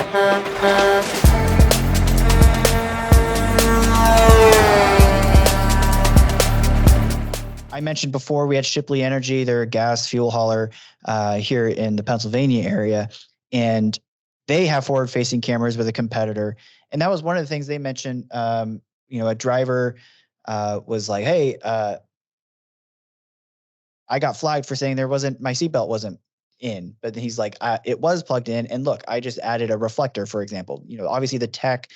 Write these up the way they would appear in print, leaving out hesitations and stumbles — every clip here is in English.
I mentioned before we had Shipley Energy. They're a gas fuel hauler here in the Pennsylvania area, and they have forward-facing cameras with a competitor. And that was one of the things they mentioned. A driver was like, "Hey, I got flagged for saying my seatbelt wasn't in," but then he's like, "It was plugged in, and look, I just added a reflector, for example." Obviously the tech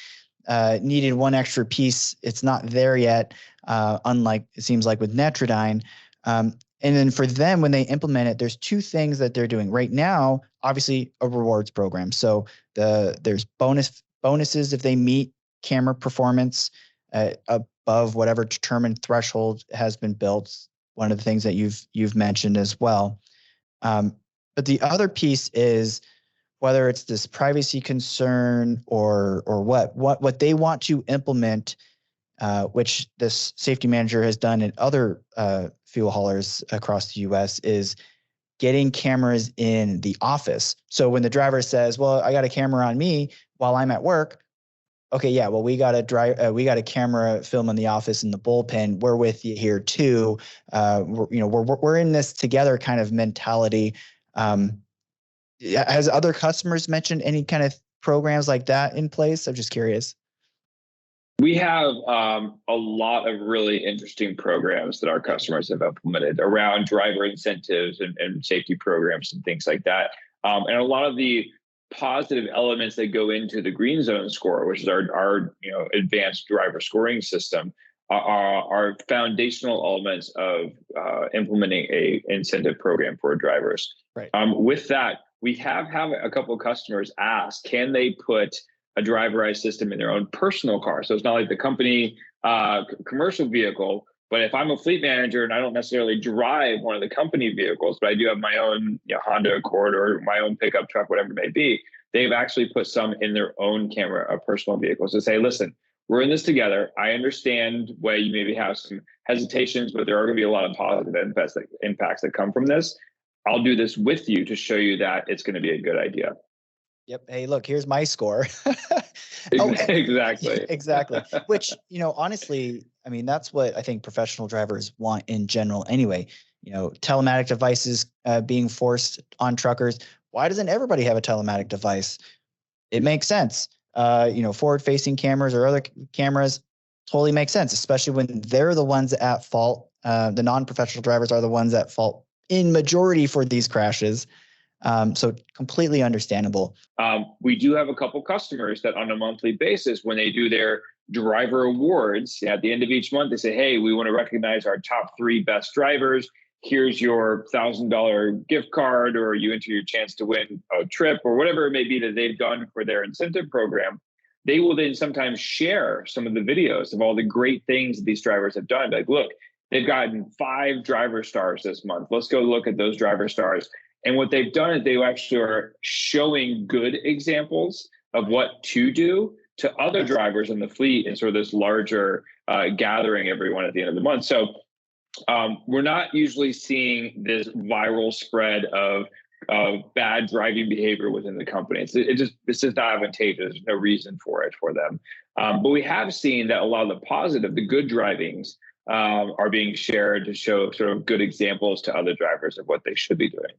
needed one extra piece. It's not there yet, unlike it seems like with Netrodyne. And then for them, when they implement it, there's two things that they're doing right now. Obviously, a rewards program. So there's bonuses if they meet camera performance above whatever determined threshold has been built. One of the things that you've mentioned as well. But the other piece is whether it's this privacy concern or what they want to implement, which this safety manager has done in other fuel haulers across the U.S., is getting cameras in the office. So when the driver says, "Well, I got a camera on me while I'm at work," okay, yeah, well, we got a camera film in the office in the bullpen. We're with you here too. We're in this together kind of mentality. Has other customers mentioned any kind of programs like that in place? I'm just curious. We have a lot of really interesting programs that our customers have implemented around driver incentives and safety programs and things like that. And a lot of the positive elements that go into the Green Zone score, which is our advanced driver scoring system, are foundational elements of implementing a incentive program for drivers. Right. With that, we have a couple of customers ask, can they put a driverized system in their own personal car? So it's not like the company commercial vehicle, but if I'm a fleet manager and I don't necessarily drive one of the company vehicles, but I do have my own Honda Accord or my own pickup truck, whatever it may be, they've actually put some in their own camera of personal vehicles to say, listen, we're in this together. I understand why you maybe have some hesitations, but there are going to be a lot of positive impacts that come from this. I'll do this with you to show you that it's going to be a good idea. Yep. Hey, look, here's my score. Exactly. Exactly. Which, honestly, I mean, that's what I think professional drivers want in general anyway. Telematic devices being forced on truckers. Why doesn't everybody have a telematic device? It makes sense. Forward-facing cameras or other cameras totally makes sense, especially when they're the ones at fault. The non-professional drivers are the ones at fault in majority for these crashes. So completely understandable. We do have a couple customers that on a monthly basis, when they do their driver awards at the end of each month, they say, hey, we want to recognize our top 3 best drivers. Here's your $1,000 gift card, or you enter your chance to win a trip, or whatever it may be that they've done for their incentive program. They will then sometimes share some of the videos of all the great things that these drivers have done. Like, look, they've gotten 5 driver stars this month. Let's go look at those driver stars. And what they've done is they actually are showing good examples of what to do to other drivers in the fleet in sort of this larger gathering everyone at the end of the month. So we're not usually seeing this viral spread of bad driving behavior within the company. It's just not advantageous. There's no reason for it for them. But we have seen that a lot of the positive, the good drivings are being shared to show sort of good examples to other drivers of what they should be doing.